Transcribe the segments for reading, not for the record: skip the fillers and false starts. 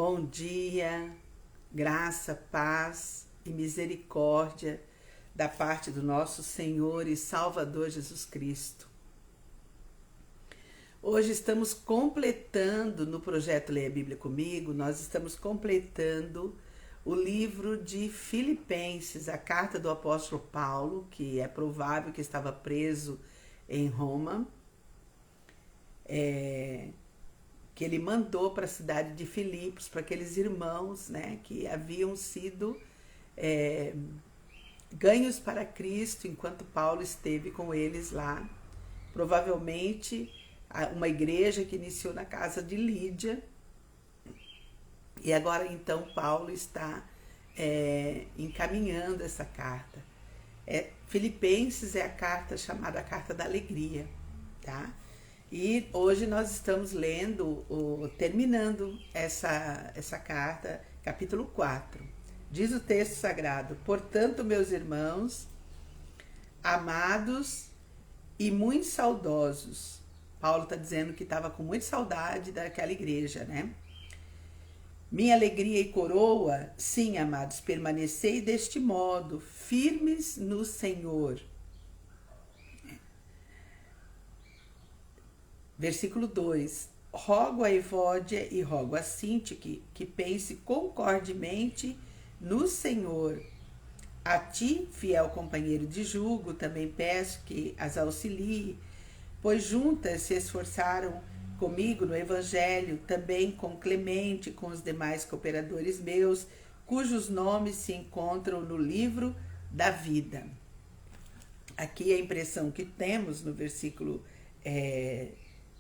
Bom dia, graça, paz e misericórdia da parte do nosso Senhor e Salvador Jesus Cristo. Hoje estamos completando, no projeto Leia a Bíblia Comigo, nós estamos completando o livro de Filipenses, a carta do apóstolo Paulo, que é provável que estava preso em Roma, que ele mandou para a cidade de Filipos, para aqueles irmãos, que haviam sido ganhos para Cristo enquanto Paulo esteve com eles lá. Provavelmente uma igreja que iniciou na casa de Lídia. E agora então Paulo está encaminhando essa carta. Filipenses é a carta chamada a Carta da Alegria, tá? E hoje nós estamos lendo, terminando essa carta, capítulo 4. Diz o texto sagrado: portanto, meus irmãos, amados e muito saudosos. Paulo está dizendo que estava com muita saudade daquela igreja, né? Minha alegria e coroa, sim, amados, permanecei deste modo, firmes no Senhor. Versículo 2: rogo a Evódia e rogo a Sintique que pense concordemente no Senhor. A ti, fiel companheiro de jugo, também peço que as auxilie, pois juntas se esforçaram comigo no Evangelho, também com Clemente e com os demais cooperadores meus, cujos nomes se encontram no livro da vida. Aqui a impressão que temos no versículo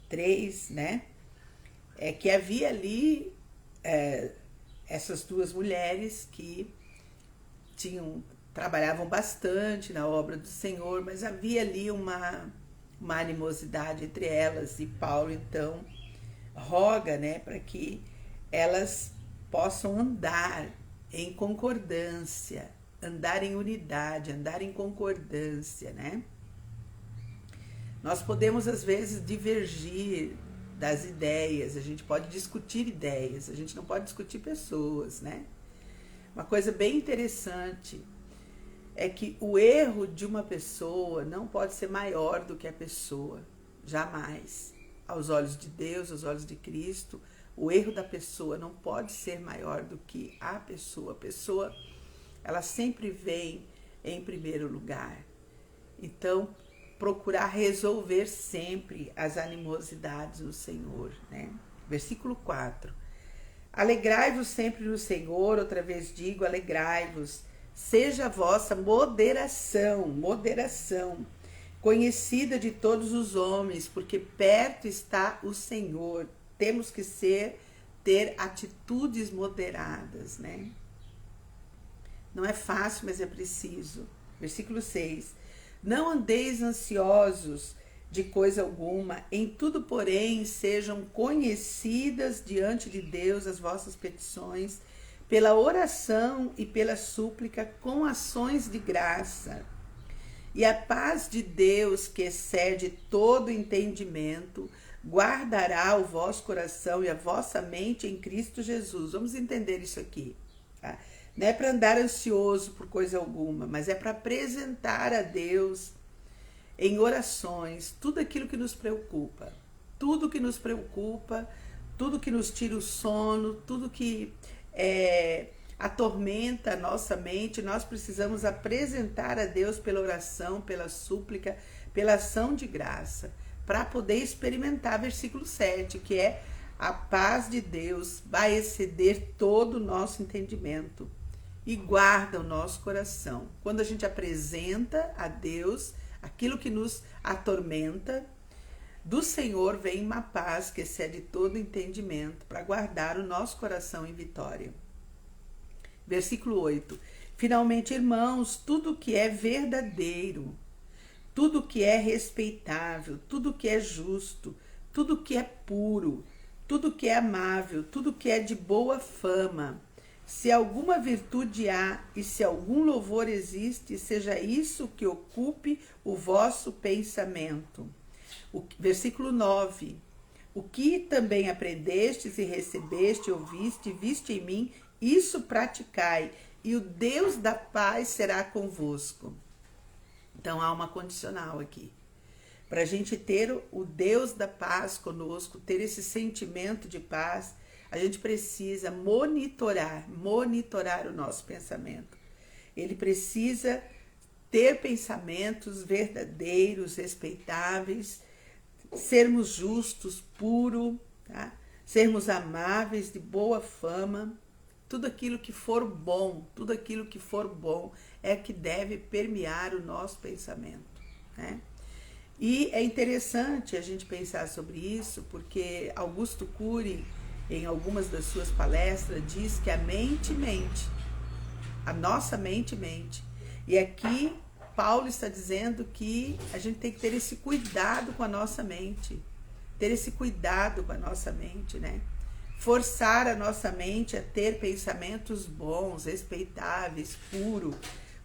3, é que havia ali essas duas mulheres que trabalhavam bastante na obra do Senhor, mas havia ali uma animosidade entre elas, e Paulo então roga, para que elas possam andar em concordância, andar em unidade, andar em concordância, Nós podemos às vezes divergir das ideias, a gente pode discutir ideias, a gente não pode discutir pessoas, Uma coisa bem interessante é que o erro de uma pessoa não pode ser maior do que a pessoa, jamais. Aos olhos de Deus, aos olhos de Cristo, o erro da pessoa não pode ser maior do que a pessoa. A pessoa, ela sempre vem em primeiro lugar. Então, procurar resolver sempre as animosidades no Senhor, Versículo 4. Alegrai-vos sempre no Senhor, outra vez digo, alegrai-vos. Seja a vossa moderação conhecida de todos os homens, porque perto está o Senhor. Temos que ter atitudes moderadas, Não é fácil, mas é preciso. Versículo 6. Não andeis ansiosos de coisa alguma, em tudo, porém, sejam conhecidas diante de Deus as vossas petições, pela oração e pela súplica, com ações de graça. E a paz de Deus, que excede todo entendimento, guardará o vosso coração e a vossa mente em Cristo Jesus. Vamos entender isso aqui, tá? Não é para andar ansioso por coisa alguma, mas é para apresentar a Deus em orações tudo aquilo que nos preocupa. Tudo que nos preocupa, tudo que nos tira o sono, tudo que atormenta a nossa mente, nós precisamos apresentar a Deus pela oração, pela súplica, pela ação de graça, para poder experimentar versículo 7, que é a paz de Deus vai exceder todo o nosso entendimento e guarda o nosso coração. Quando a gente apresenta a Deus aquilo que nos atormenta, do Senhor vem uma paz que excede todo entendimento para guardar o nosso coração em vitória. Versículo 8. Finalmente, irmãos, tudo que é verdadeiro, tudo que é respeitável, tudo que é justo, tudo que é puro, tudo que é amável, tudo que é de boa fama, se alguma virtude há e se algum louvor existe, seja isso que ocupe o vosso pensamento. Versículo 9. O que também aprendestes e recebeste, ouviste, viste em mim, isso praticai, e o Deus da paz será convosco. Então há uma condicional aqui. Para a gente ter o Deus da paz conosco, ter esse sentimento de paz, a gente precisa monitorar o nosso pensamento. Ele precisa ter pensamentos verdadeiros, respeitáveis, sermos justos, puros, tá? Sermos amáveis, de boa fama. Tudo aquilo que for bom, é que deve permear o nosso pensamento, né? E é interessante a gente pensar sobre isso, porque Augusto Cury, em algumas das suas palestras, diz que a mente mente, a nossa mente mente. E aqui Paulo está dizendo que a gente tem que ter esse cuidado com a nossa mente, né? Forçar a nossa mente a ter pensamentos bons, respeitáveis, puros.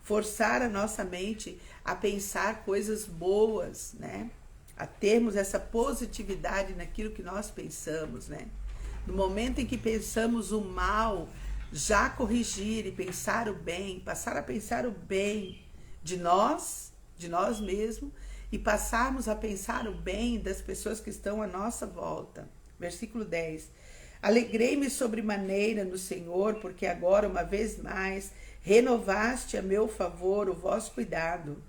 Forçar a nossa mente a pensar coisas boas, né? A termos essa positividade naquilo que nós pensamos, né? No momento em que pensamos o mal, já corrigir e pensar o bem, passar a pensar o bem de nós mesmos, e passarmos a pensar o bem das pessoas que estão à nossa volta. Versículo 10. Alegrei-me sobremaneira no Senhor, porque agora, uma vez mais, renovaste a meu favor o vosso cuidado,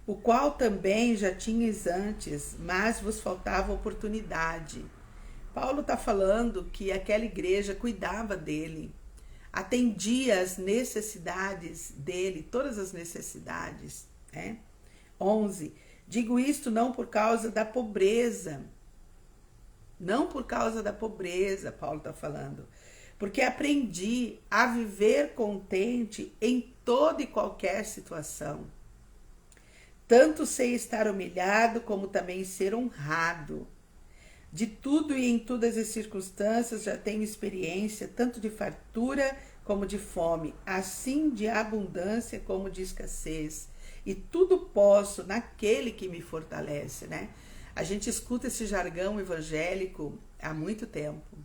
o qual também já tinhas antes, mas vos faltava oportunidade. Paulo está falando que aquela igreja cuidava dele, atendia às necessidades dele, todas as necessidades, né? 11. Digo isto não por causa da pobreza, Paulo está falando, porque aprendi a viver contente em toda e qualquer situação. Tanto sei estar humilhado, como também ser honrado. De tudo e em todas as circunstâncias já tenho experiência, tanto de fartura como de fome, assim de abundância como de escassez. E tudo posso naquele que me fortalece, né? A gente escuta esse jargão evangélico há muito tempo.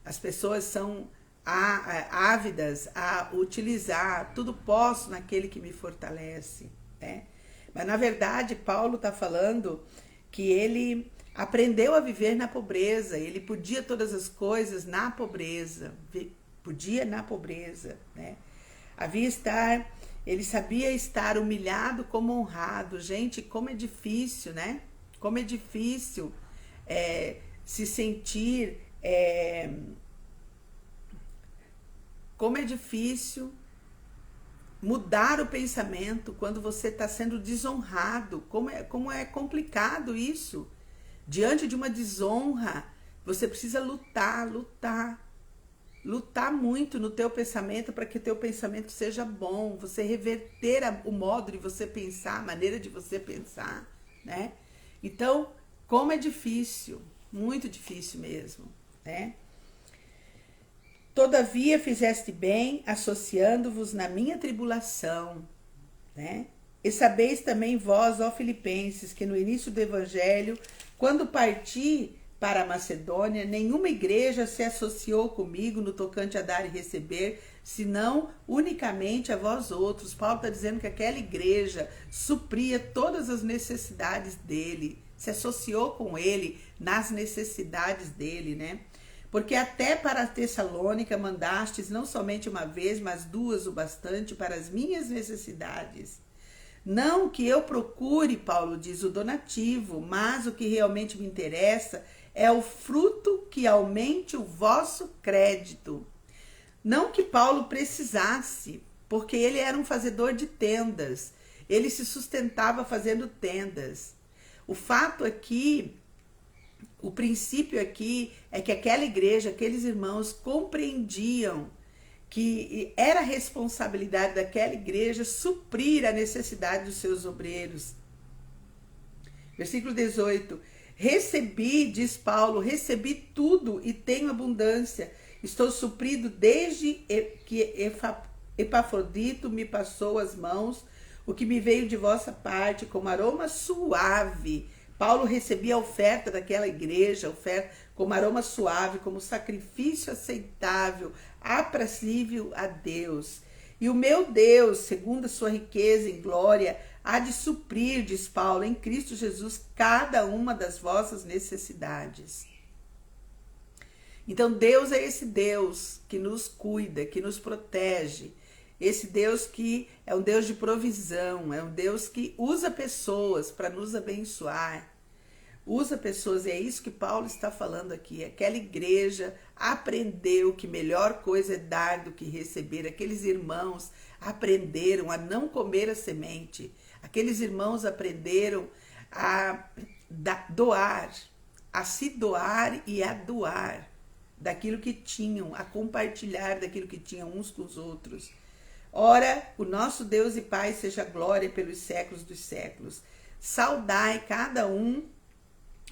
As pessoas são ávidas a utilizar, tudo posso naquele que me fortalece, né? Mas na verdade Paulo está falando que ele aprendeu a viver na pobreza, ele podia todas as coisas na pobreza, né? Ele sabia estar humilhado como honrado. Gente, como é difícil, né? Como é difícil se sentir, como é difícil mudar o pensamento quando você está sendo desonrado. Como é complicado isso. Diante de uma desonra, você precisa lutar muito no teu pensamento para que o teu pensamento seja bom, você reverter o modo de você pensar, a maneira de você pensar, né? Então, como é difícil, muito difícil mesmo, né? Todavia fizeste bem, associando-vos na minha tribulação, né? E sabeis também vós, ó Filipenses, que no início do Evangelho, quando parti para a Macedônia, nenhuma igreja se associou comigo no tocante a dar e receber, senão unicamente a vós outros. Paulo está dizendo que aquela igreja supria todas as necessidades dele, se associou com ele nas necessidades dele, né? Porque até para a Tessalônica mandastes não somente uma vez, mas duas o bastante para as minhas necessidades. Não que eu procure, Paulo diz, o donativo, mas o que realmente me interessa é o fruto que aumente o vosso crédito. Não que Paulo precisasse, porque ele era um fazedor de tendas. Ele se sustentava fazendo tendas. O fato aqui, o princípio aqui é que aquela igreja, aqueles irmãos compreendiam que era responsabilidade daquela igreja suprir a necessidade dos seus obreiros. Versículo 18. Recebi, diz Paulo, recebi tudo e tenho abundância. Estou suprido desde que Epafrodito me passou as mãos, o que me veio de vossa parte como aroma suave, Paulo recebia a oferta daquela igreja, oferta como aroma suave, como sacrifício aceitável, aprazível a Deus. E o meu Deus, segundo a sua riqueza em glória, há de suprir, diz Paulo, em Cristo Jesus, cada uma das vossas necessidades. Então Deus é esse Deus que nos cuida, que nos protege. Esse Deus que é um Deus de provisão, é um Deus que usa pessoas para nos abençoar. Usa pessoas, e é isso que Paulo está falando aqui. Aquela igreja aprendeu que melhor coisa é dar do que receber. Aqueles irmãos aprenderam a não comer a semente. Aqueles irmãos aprenderam a doar, a se doar e a doar daquilo que tinham, a compartilhar daquilo que tinham uns com os outros. Ora, o nosso Deus e Pai seja glória pelos séculos dos séculos. Saudai cada um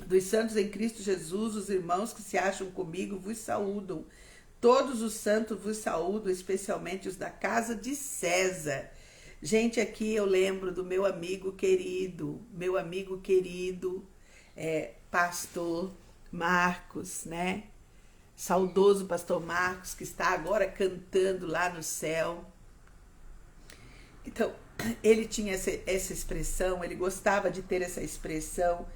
dos santos em Cristo Jesus, os irmãos que se acham comigo vos saúdam. Todos os santos vos saúdam, especialmente os da casa de César. Gente, aqui eu lembro do meu amigo querido, pastor Marcos, né? Saudoso pastor Marcos, que está agora cantando lá no céu. Então, ele tinha essa expressão, ele gostava de ter essa expressão,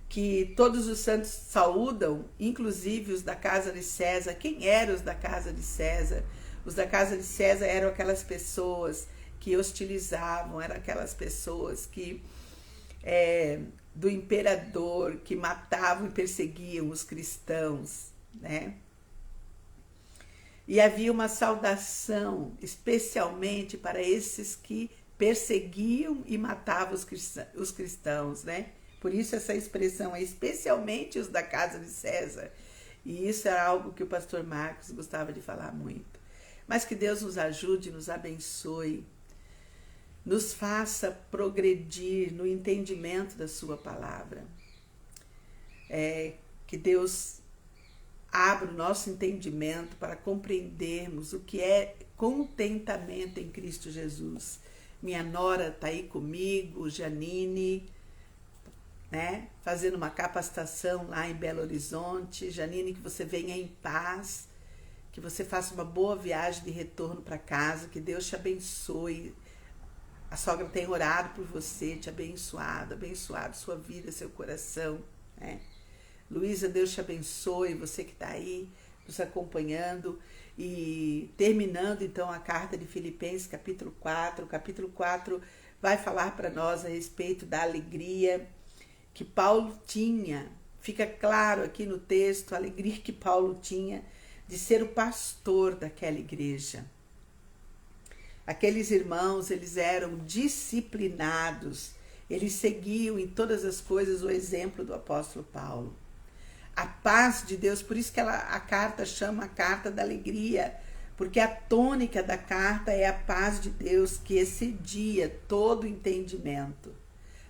que todos os santos saúdam, inclusive os da casa de César. Quem eram os da casa de César? Os da casa de César eram aquelas pessoas que hostilizavam, eram aquelas pessoas que do imperador, que matavam e perseguiam os cristãos, né? E havia uma saudação especialmente para esses que perseguiam e matavam os cristãos, né? Por isso essa expressão é especialmente os da casa de César. E isso era algo que o pastor Marcos gostava de falar muito. Mas que Deus nos ajude, nos abençoe, nos faça progredir no entendimento da sua palavra. Que Deus abra o nosso entendimento para compreendermos o que é contentamento em Cristo Jesus. Minha nora está aí comigo, Janine, né? Fazendo uma capacitação lá em Belo Horizonte. Janine, que você venha em paz, que você faça uma boa viagem de retorno para casa, que Deus te abençoe. A sogra tem orado por você, te abençoado sua vida, seu coração, né? Luísa, Deus te abençoe, você que está aí nos acompanhando. E terminando então a carta de Filipenses, capítulo 4. O capítulo 4 vai falar para nós a respeito da alegria que Paulo tinha. Fica claro aqui no texto a alegria que Paulo tinha de ser o pastor daquela igreja. Aqueles irmãos, eles eram disciplinados, eles seguiam em todas as coisas o exemplo do apóstolo Paulo. A paz de Deus, por isso que a carta chama a carta da alegria, porque a tônica da carta é a paz de Deus que excedia todo o entendimento.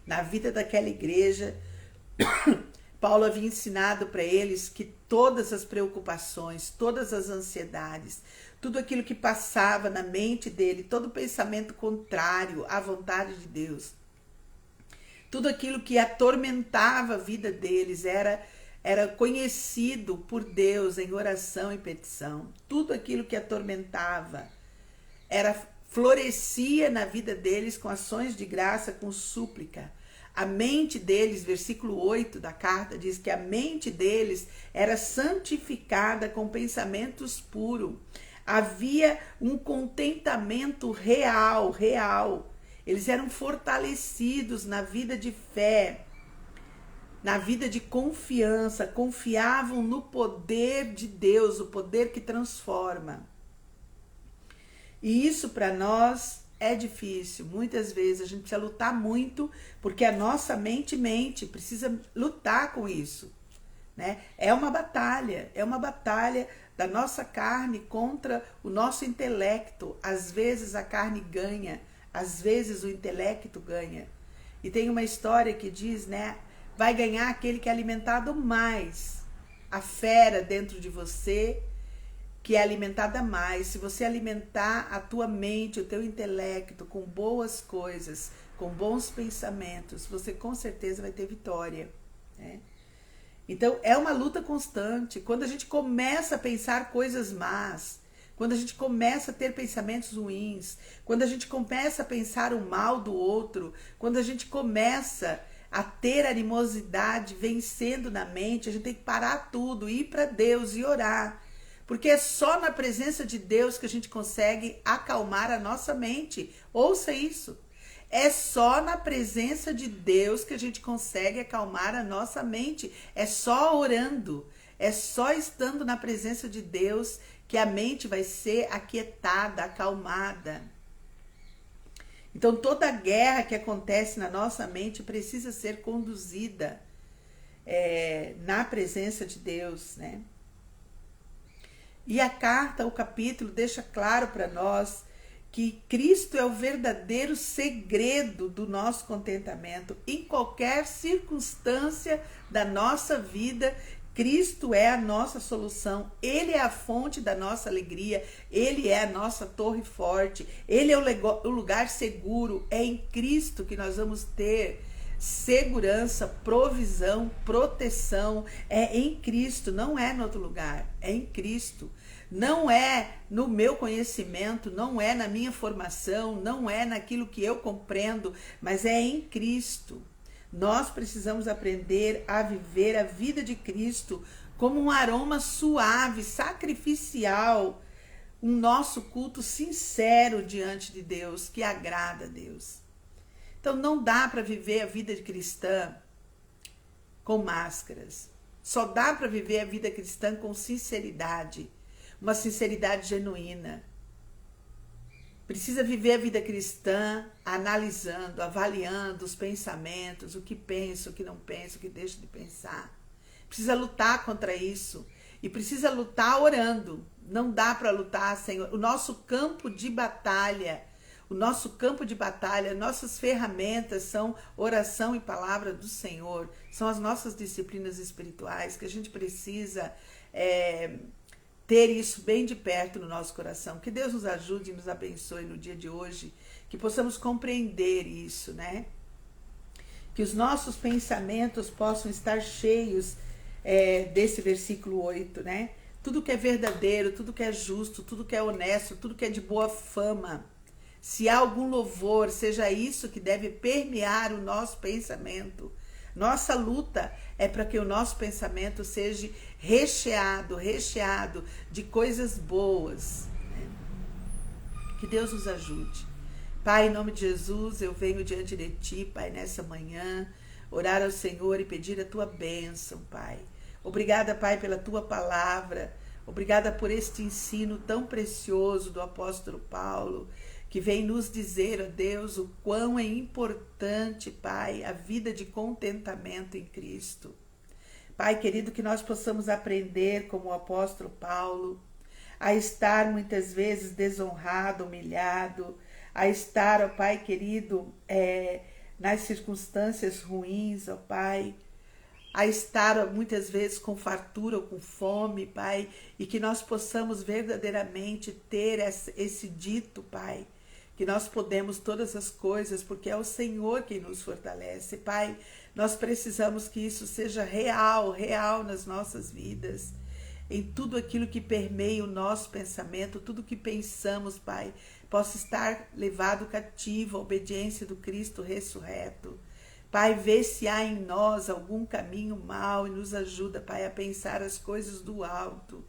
Na vida daquela igreja, Paulo havia ensinado para eles que todas as preocupações, todas as ansiedades, tudo aquilo que passava na mente dele, todo pensamento contrário à vontade de Deus, tudo aquilo que atormentava a vida deles era conhecido por Deus em oração e petição. Tudo aquilo que atormentava florescia na vida deles com ações de graça, com súplica. A mente deles, versículo 8 da carta, diz que a mente deles era santificada com pensamentos puros. Havia um contentamento real. Eles eram fortalecidos na vida de fé, na vida de confiança, confiavam no poder de Deus, o poder que transforma. E isso para nós é difícil. Muitas vezes a gente precisa lutar muito, porque a nossa mente precisa lutar com isso, né? É uma batalha da nossa carne contra o nosso intelecto. Às vezes a carne ganha, às vezes o intelecto ganha. E tem uma história que diz, né? Vai ganhar aquele que é alimentado mais. A fera dentro de você, que é alimentada mais. Se você alimentar a tua mente, o teu intelecto com boas coisas, com bons pensamentos, você com certeza vai ter vitória. né? Então, é uma luta constante. Quando a gente começa a pensar coisas más, quando a gente começa a ter pensamentos ruins, quando a gente começa a pensar o mal do outro, quando a gente começa a ter animosidade vencendo na mente, a gente tem que parar tudo, ir para Deus e orar. Porque é só na presença de Deus que a gente consegue acalmar a nossa mente. Ouça isso. É só na presença de Deus que a gente consegue acalmar a nossa mente. É só orando. É só estando na presença de Deus que a mente vai ser aquietada, acalmada. Então toda guerra que acontece na nossa mente precisa ser conduzida na presença de Deus, né? E a carta, o capítulo, deixa claro para nós que Cristo é o verdadeiro segredo do nosso contentamento. Em qualquer circunstância da nossa vida, Cristo é a nossa solução. Ele é a fonte da nossa alegria. Ele é a nossa torre forte. Ele é o lugar seguro. É em Cristo que nós vamos ter segurança, provisão, proteção. É em Cristo, não é em outro lugar. É em Cristo. Não é no meu conhecimento, não é na minha formação, não é naquilo que eu compreendo, mas é em Cristo. Nós precisamos aprender a viver a vida de Cristo como um aroma suave, sacrificial, um nosso culto sincero diante de Deus, que agrada a Deus. Então não dá para viver a vida de cristã com máscaras. Só dá para viver a vida cristã com sinceridade. Uma sinceridade genuína. Precisa viver a vida cristã analisando, avaliando os pensamentos, o que penso, o que não penso, o que deixo de pensar. Precisa lutar contra isso. E precisa lutar orando. Não dá para lutar sem... O nosso campo de batalha, nossas ferramentas são oração e palavra do Senhor. São as nossas disciplinas espirituais que a gente precisa... ter isso bem de perto no nosso coração. Que Deus nos ajude e nos abençoe no dia de hoje, que possamos compreender isso, né? Que os nossos pensamentos possam estar cheios desse versículo 8, né? Tudo que é verdadeiro, tudo que é justo, tudo que é honesto, tudo que é de boa fama. Se há algum louvor, seja isso que deve permear o nosso pensamento. Nossa luta é para que o nosso pensamento seja recheado de coisas boas. Né? Que Deus nos ajude. Pai, em nome de Jesus, eu venho diante de Ti, Pai, nessa manhã, orar ao Senhor e pedir a Tua bênção, Pai. Obrigada, Pai, pela Tua palavra. Obrigada por este ensino tão precioso do apóstolo Paulo, que vem nos dizer, ó Deus, o quão é importante, Pai, a vida de contentamento em Cristo. Pai querido, que nós possamos aprender, como o apóstolo Paulo, a estar muitas vezes desonrado, humilhado, a estar, ó Pai querido, nas circunstâncias ruins, ó Pai, a estar muitas vezes com fartura ou com fome, Pai, e que nós possamos verdadeiramente ter esse dito, Pai, que nós podemos todas as coisas, porque é o Senhor quem nos fortalece. Pai, nós precisamos que isso seja real nas nossas vidas, em tudo aquilo que permeia o nosso pensamento, tudo que pensamos, Pai, possa estar levado cativo à obediência do Cristo ressurreto. Pai, vê se há em nós algum caminho mau e nos ajuda, Pai, a pensar as coisas do alto,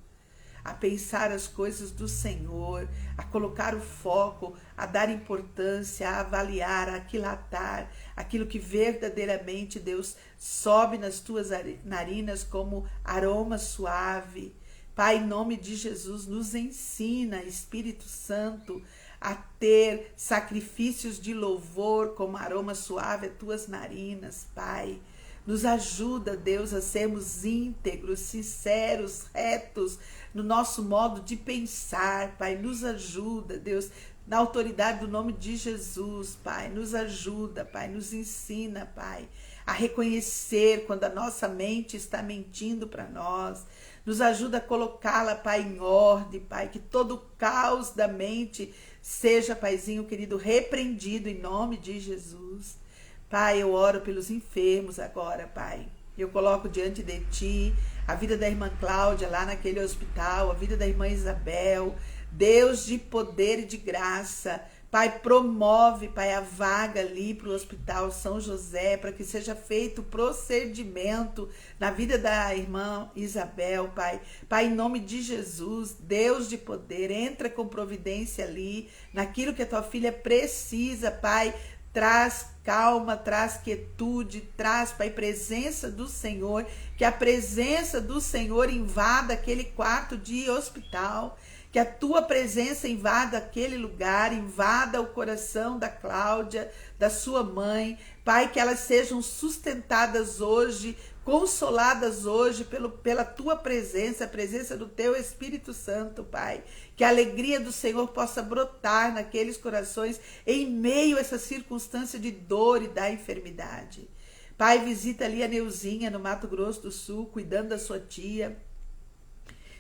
a pensar as coisas do Senhor, a colocar o foco, a dar importância, a avaliar, a aquilatar aquilo que verdadeiramente, Deus, sobe nas tuas narinas como aroma suave. Pai, em nome de Jesus, nos ensina, Espírito Santo, a ter sacrifícios de louvor como aroma suave às tuas narinas, Pai. Nos ajuda, Deus, a sermos íntegros, sinceros, retos no nosso modo de pensar, Pai. Nos ajuda, Deus, na autoridade do nome de Jesus, Pai. Nos ajuda, Pai. Nos ensina, Pai, a reconhecer quando a nossa mente está mentindo para nós. Nos ajuda a colocá-la, Pai, em ordem, Pai. Que todo o caos da mente seja, Paizinho querido, repreendido em nome de Jesus. Pai, eu oro pelos enfermos agora, Pai. Eu coloco diante de Ti a vida da irmã Cláudia lá naquele hospital, a vida da irmã Isabel. Deus de poder e de graça, Pai, promove, Pai, a vaga ali para o Hospital São José, para que seja feito o procedimento na vida da irmã Isabel, Pai. Pai, em nome de Jesus, Deus de poder, entra com providência ali, naquilo que a tua filha precisa, Pai. Traz calma, traz quietude, traz, Pai, presença do Senhor, que a presença do Senhor invada aquele quarto de hospital, que a tua presença invada aquele lugar, invada o coração da Cláudia, da sua mãe, Pai, que elas sejam sustentadas hoje, consoladas hoje pela tua presença, a presença do teu Espírito Santo, Pai. Que a alegria do Senhor possa brotar naqueles corações em meio a essa circunstância de dor e da enfermidade. Pai, visita ali a Neuzinha no Mato Grosso do Sul, cuidando da sua tia.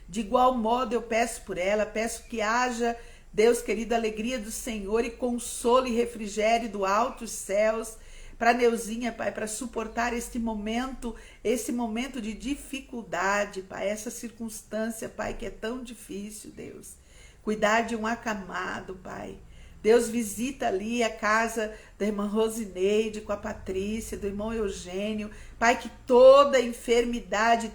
De igual modo eu peço por ela, peço que haja, Deus querido, alegria do Senhor e consolo e refrigério do alto os céus para Neuzinha, Pai, para suportar esse momento de dificuldade, Pai, essa circunstância, Pai, que é tão difícil, Deus. Cuidar de um acamado, Pai. Deus, visita ali a casa da irmã Rosineide com a Patrícia, do irmão Eugênio. Pai, que toda enfermidade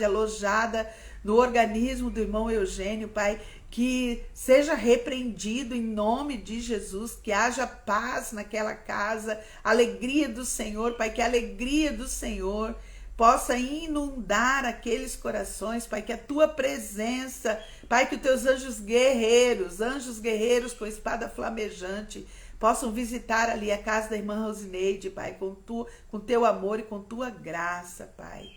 alojada no organismo do irmão Eugênio, Pai, que seja repreendido em nome de Jesus, que haja paz naquela casa, alegria do Senhor, Pai, que a alegria do Senhor possa inundar aqueles corações, Pai, que a tua presença, Pai, que os teus anjos guerreiros com espada flamejante, possam visitar ali a casa da irmã Rosineide, Pai, com teu amor e com tua graça, Pai.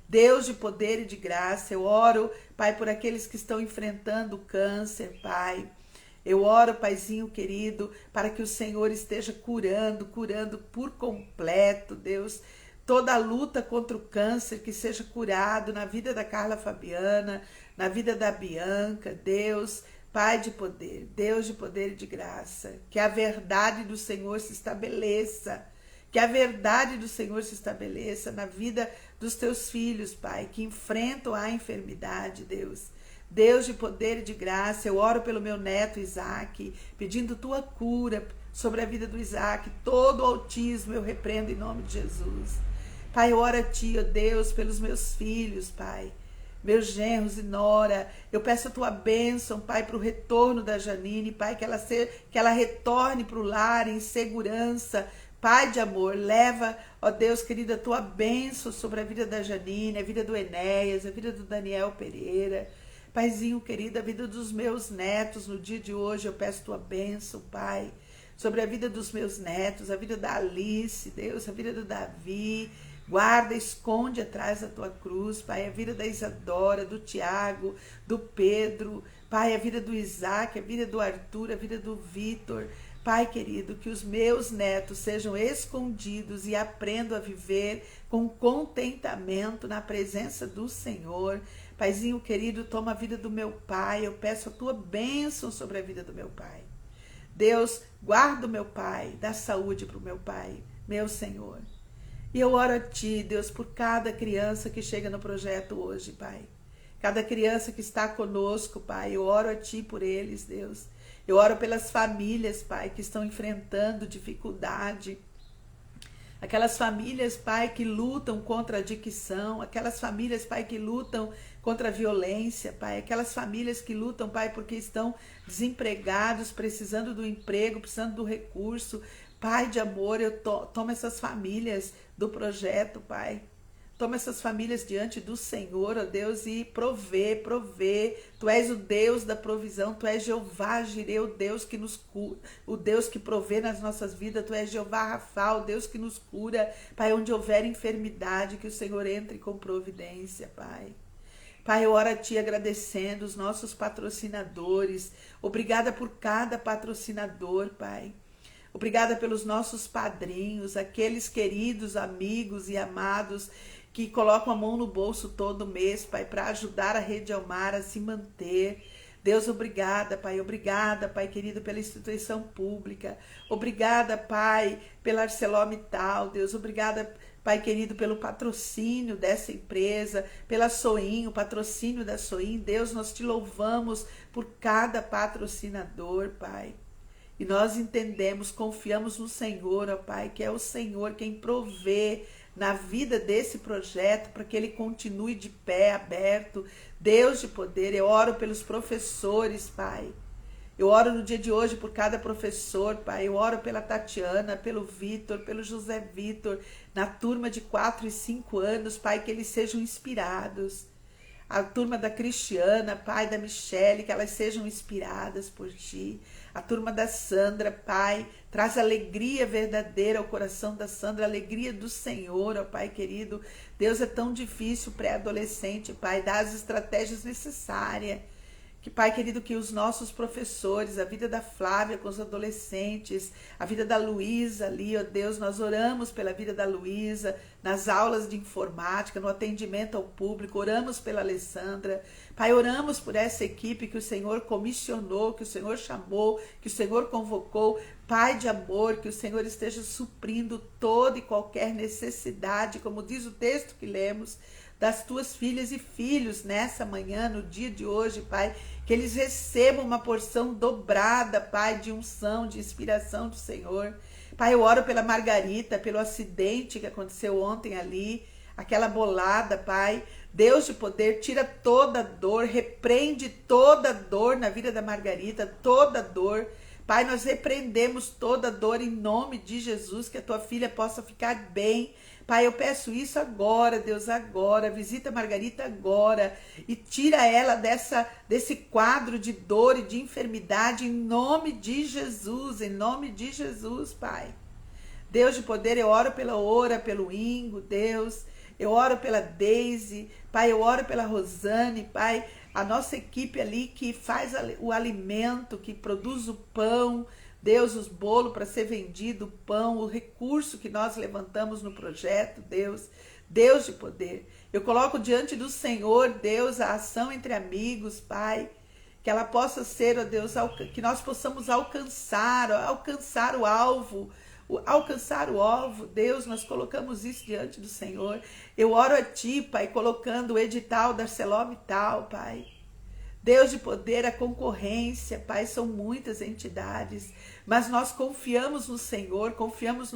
Deus de poder e de graça, eu oro, Pai, por aqueles que estão enfrentando o câncer, Pai. Eu oro, Paizinho querido, para que o Senhor esteja curando por completo, Deus, toda a luta contra o câncer, que seja curado na vida da Carla Fabiana, na vida da Bianca, Deus, Pai de poder, Deus de poder e de graça, que a verdade do Senhor se estabeleça, na vida dos teus filhos, Pai, que enfrentam a enfermidade, Deus. Deus de poder e de graça, eu oro pelo meu neto Isaac, pedindo tua cura sobre a vida do Isaac, todo o autismo eu repreendo em nome de Jesus. Pai, eu oro a ti, ó Deus, pelos meus filhos, Pai, meus genros e nora, eu peço a tua bênção, Pai, para o retorno da Janine, Pai, que ela retorne para o lar em segurança. Pai de amor, leva, ó Deus querido, a tua bênção sobre a vida da Janine, a vida do Enéas, a vida do Daniel Pereira. Paizinho querido, a vida dos meus netos no dia de hoje, eu peço tua bênção, Pai, sobre a vida dos meus netos, a vida da Alice, Deus, a vida do Davi. Guarda, esconde atrás da tua cruz, Pai, a vida da Isadora, do Tiago, do Pedro, Pai, a vida do Isaac, a vida do Arthur, a vida do Vitor. Pai querido, que os meus netos sejam escondidos e aprendam a viver com contentamento na presença do Senhor. Paizinho querido, toma a vida do meu pai, eu peço a tua bênção sobre a vida do meu pai. Deus, guarda o meu pai, dá saúde para o meu pai, meu Senhor. E eu oro a ti, Deus, por cada criança que chega no projeto hoje, Pai. Cada criança que está conosco, Pai, eu oro a ti por eles, Deus. Eu oro pelas famílias, Pai, que estão enfrentando dificuldade. Aquelas famílias, Pai, que lutam contra a adicção. Aquelas famílias, Pai, que lutam contra a violência, Pai. Aquelas famílias que lutam, Pai, porque estão desempregados, precisando do emprego, precisando do recurso. Pai de amor, eu tomo essas famílias do projeto, Pai. Toma essas famílias diante do Senhor, ó Deus, e provê. Tu és o Deus da provisão, tu és Jeová Jireh, o Deus que nos cura, o Deus que provê nas nossas vidas, tu és Jeová Rafa, o Deus que nos cura. Pai, onde houver enfermidade, que o Senhor entre com providência, Pai. Pai, eu oro a ti agradecendo os nossos patrocinadores. Obrigada por cada patrocinador, Pai. Obrigada pelos nossos padrinhos, aqueles queridos amigos e amados que colocam a mão no bolso todo mês, Pai, para ajudar a Rede Almar a se manter. Deus, obrigada, Pai querido, pela instituição pública. Obrigada, Pai, pela ArcelorMittal. Deus, obrigada, Pai querido, pelo patrocínio dessa empresa, pela Soin, o patrocínio da Soin. Deus, nós te louvamos por cada patrocinador, Pai. E nós entendemos, confiamos no Senhor, ó Pai, que é o Senhor quem provê na vida desse projeto para que ele continue de pé, aberto. Deus de poder, eu oro pelos professores, Pai. Eu oro no dia de hoje por cada professor, Pai. Eu oro pela Tatiana, pelo Vitor, pelo José Vitor, na turma de 4 e 5 anos, Pai, que eles sejam inspirados. A turma da Cristiana, Pai, da Michele, que elas sejam inspiradas por Ti. A turma da Sandra, Pai, traz alegria verdadeira ao coração da Sandra, alegria do Senhor, ó Pai querido. Deus, é tão difícil pré-adolescente, Pai, dá as estratégias necessárias. Que, Pai querido, que os nossos professores, a vida da Flávia com os adolescentes, a vida da Luísa ali, ó Deus, nós oramos pela vida da Luísa, nas aulas de informática, no atendimento ao público, oramos pela Alessandra. Pai, oramos por essa equipe que o Senhor comissionou, que o Senhor chamou, que o Senhor convocou. Pai de amor, que o Senhor esteja suprindo toda e qualquer necessidade, como diz o texto que lemos, das tuas filhas e filhos nessa manhã, no dia de hoje, Pai, que eles recebam uma porção dobrada, Pai, de unção, de inspiração do Senhor. Pai, eu oro pela Margarita, pelo acidente que aconteceu ontem ali, aquela bolada, Pai. Deus de poder, tira toda dor, repreende toda dor na vida da Margarita, toda dor. Pai, nós repreendemos toda dor em nome de Jesus, que a tua filha possa ficar bem. Pai, eu peço isso agora, Deus, agora. Visita a Margarita agora e tira ela desse quadro de dor e de enfermidade em nome de Jesus, Pai. Deus de poder, eu oro pela Ora, pelo Ingo, Deus. Eu oro pela Deise, Pai, eu oro pela Rosane, Pai. A nossa equipe ali que faz o alimento, que produz o pão, Deus, os bolos para ser vendido, o pão, o recurso que nós levantamos no projeto, Deus, Deus de poder. Eu coloco diante do Senhor, Deus, a ação entre amigos, Pai, que ela possa ser, ó Deus, que nós possamos alcançar o alvo, Deus, nós colocamos isso diante do Senhor. Eu oro a Ti, Pai, colocando o edital da ArcelorMittal, Pai. Deus de poder, a concorrência, Pai, são muitas entidades, mas nós confiamos no Senhor, confiamos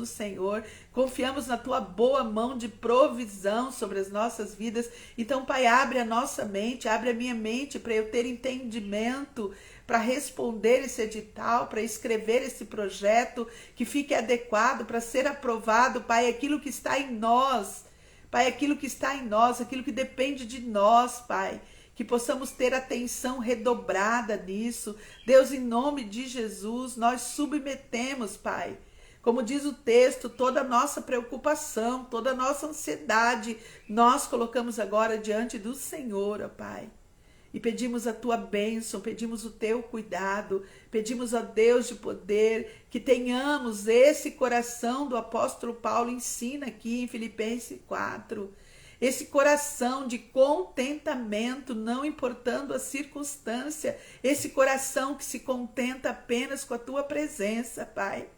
na Tua boa mão de provisão sobre as nossas vidas. Então, Pai, abre a nossa mente, abre a minha mente para eu ter entendimento, para responder esse edital, para escrever esse projeto que fique adequado para ser aprovado, Pai, aquilo que está em nós, Pai, aquilo que está em nós, aquilo que depende de nós, Pai, que possamos ter atenção redobrada nisso. Deus, em nome de Jesus, nós submetemos, Pai, como diz o texto, toda a nossa preocupação, toda a nossa ansiedade, nós colocamos agora diante do Senhor, ó Pai. E pedimos a Tua bênção, pedimos o Teu cuidado, pedimos a Deus de poder que tenhamos esse coração do apóstolo Paulo ensina aqui em Filipenses 4, esse coração de contentamento, não importando a circunstância, esse coração que se contenta apenas com a Tua presença, Pai.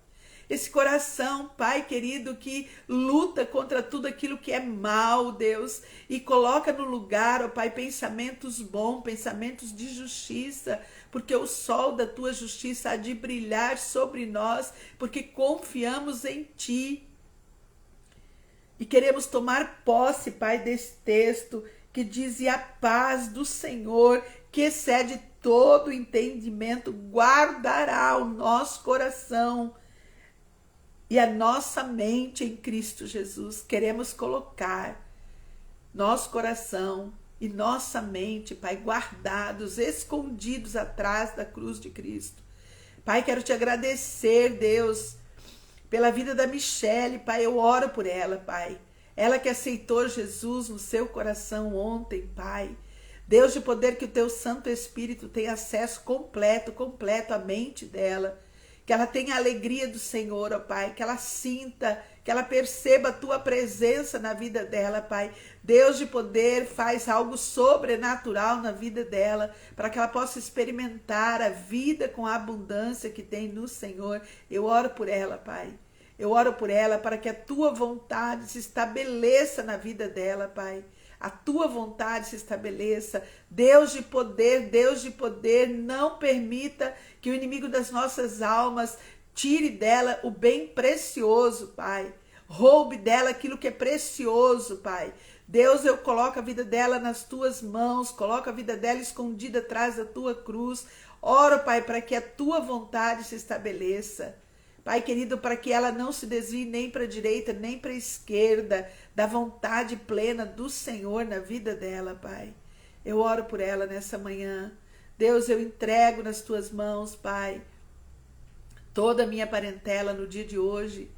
Esse coração, Pai querido, que luta contra tudo aquilo que é mal, Deus, e coloca no lugar, ó Pai, pensamentos bons, pensamentos de justiça, porque o sol da Tua justiça há de brilhar sobre nós, porque confiamos em Ti. E queremos tomar posse, Pai, desse texto que diz: e a paz do Senhor, que excede todo entendimento, guardará o nosso coração e a nossa mente em Cristo Jesus. Queremos colocar nosso coração e nossa mente, Pai, guardados, escondidos atrás da cruz de Cristo. Pai, quero Te agradecer, Deus, pela vida da Michele, Pai. Eu oro por ela, Pai. Ela que aceitou Jesus no seu coração ontem, Pai. Deus de poder, que o Teu Santo Espírito tenha acesso completo à mente dela. Que ela tenha a alegria do Senhor, ó Pai, que ela sinta, que ela perceba a Tua presença na vida dela, Pai. Deus de poder, faz algo sobrenatural na vida dela, para que ela possa experimentar a vida com a abundância que tem no Senhor. Eu oro por ela, Pai. Eu oro por ela para que a tua vontade se estabeleça na vida dela, Pai. A tua vontade se estabeleça. Deus de poder, não permita que o inimigo das nossas almas tire dela o bem precioso, Pai. Roube dela aquilo que é precioso, Pai. Deus, eu coloco a vida dela nas tuas mãos, coloco a vida dela escondida atrás da tua cruz. Oro, Pai, para que a tua vontade se estabeleça. Pai querido, para que ela não se desvie nem para a direita, nem para a esquerda, da vontade plena do Senhor na vida dela, Pai. Eu oro por ela nessa manhã. Deus, eu entrego nas tuas mãos, Pai, toda a minha parentela no dia de hoje,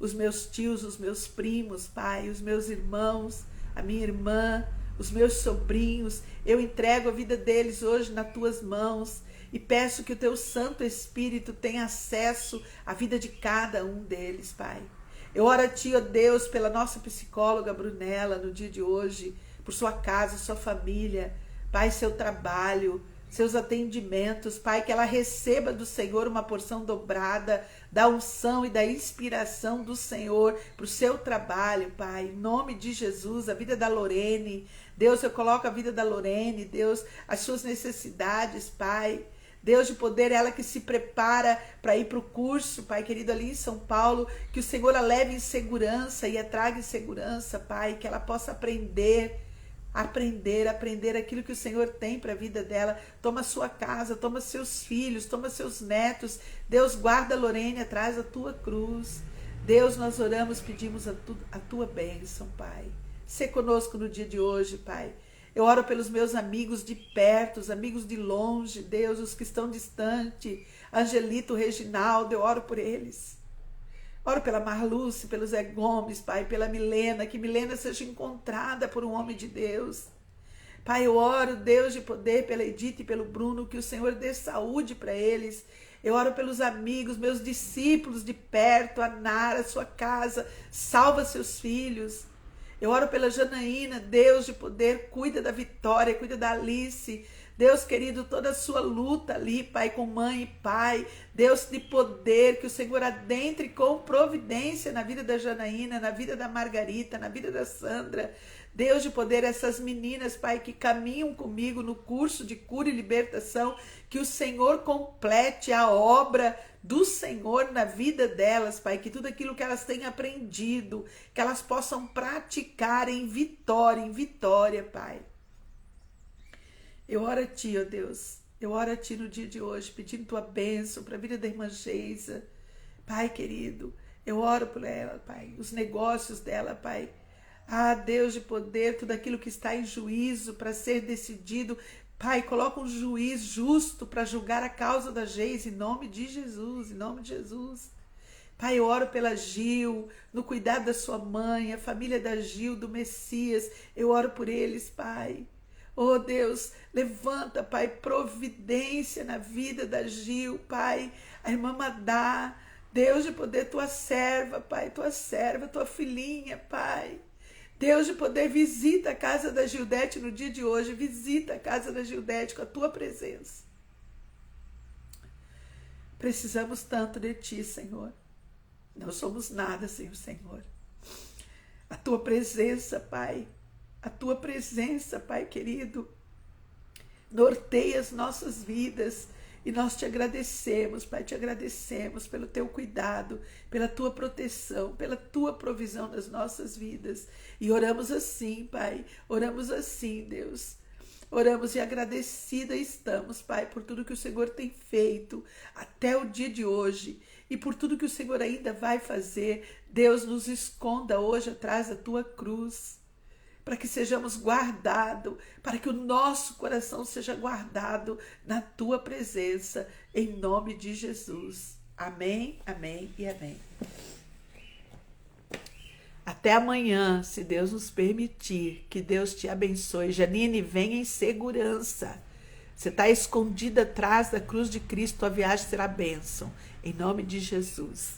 os meus tios, os meus primos, Pai, os meus irmãos, a minha irmã, os meus sobrinhos. Eu entrego a vida deles hoje nas tuas mãos. E peço que o teu Santo Espírito tenha acesso à vida de cada um deles, Pai. Eu oro a ti, ó Deus, pela nossa psicóloga Brunella no dia de hoje, por sua casa, sua família, Pai, seu trabalho, seus atendimentos, Pai, que ela receba do Senhor uma porção dobrada da unção e da inspiração do Senhor para o seu trabalho, Pai, em nome de Jesus. A vida da Lorene, Deus, eu coloco a vida da Lorene, Deus, as suas necessidades, Pai. Deus de poder, ela que se prepara para ir para o curso, Pai querido, ali em São Paulo, que o Senhor a leve em segurança e a traga em segurança, Pai, que ela possa aprender aquilo que o Senhor tem para a vida dela. Toma sua casa, toma seus filhos, toma seus netos. Deus, guarda a Lorene atrás da tua cruz. Deus, nós oramos, pedimos a tua bênção, Pai. Sê conosco no dia de hoje, Pai. Eu oro pelos meus amigos de perto, os amigos de longe, Deus, os que estão distante, Angelito, Reginaldo, eu oro por eles. Oro pela Marluce, pelo Zé Gomes, Pai, pela Milena, que Milena seja encontrada por um homem de Deus. Pai, eu oro, Deus de poder, pela Edith e pelo Bruno, que o Senhor dê saúde para eles. Eu oro pelos amigos, meus discípulos de perto, a Nara, sua casa, salva seus filhos. Eu oro pela Janaína, Deus de poder, cuida da Vitória, cuida da Alice. Deus querido, toda a sua luta ali, Pai, com mãe e pai. Deus de poder, que o Senhor adentre com providência na vida da Janaína, na vida da Margarita, na vida da Sandra. Deus de poder, essas meninas, Pai, que caminham comigo no curso de cura e libertação, que o Senhor complete a obra do Senhor na vida delas, Pai, que tudo aquilo que elas têm aprendido, que elas possam praticar em vitória, Pai. Eu oro a ti, ó Deus, eu oro a ti no dia de hoje, pedindo tua bênção para a vida da irmã Geisa, Pai querido, eu oro por ela, Pai, os negócios dela, Pai. Ah, Deus de poder, tudo aquilo que está em juízo para ser decidido, Pai, coloca um juiz justo para julgar a causa da Geisa, em nome de Jesus, em nome de Jesus. Pai, eu oro pela Gil, no cuidado da sua mãe, a família da Gil, do Messias, eu oro por eles, Pai. Oh Deus, levanta, Pai, providência na vida da Gil, Pai, a irmã Madá, Deus de poder, tua serva, Pai, tua serva, tua filhinha, Pai. Deus de poder, visita a casa da Gildete no dia de hoje, visita a casa da Gildete com a tua presença. Precisamos tanto de ti, Senhor. Não somos nada sem o Senhor. A tua presença, Pai, a tua presença, Pai querido, norteia as nossas vidas. E nós te agradecemos, Pai, te agradecemos pelo teu cuidado, pela tua proteção, pela tua provisão nas nossas vidas. E oramos assim, Pai, oramos assim, Deus. Oramos e agradecida estamos, Pai, por tudo que o Senhor tem feito até o dia de hoje e por tudo que o Senhor ainda vai fazer. Deus, nos esconda hoje atrás da tua cruz, para que sejamos guardados, para que o nosso coração seja guardado na tua presença, em nome de Jesus. Amém, amém e amém. Até amanhã, se Deus nos permitir. Que Deus te abençoe. Janine, venha em segurança. Você está escondida atrás da cruz de Cristo, a viagem será bênção. Em nome de Jesus.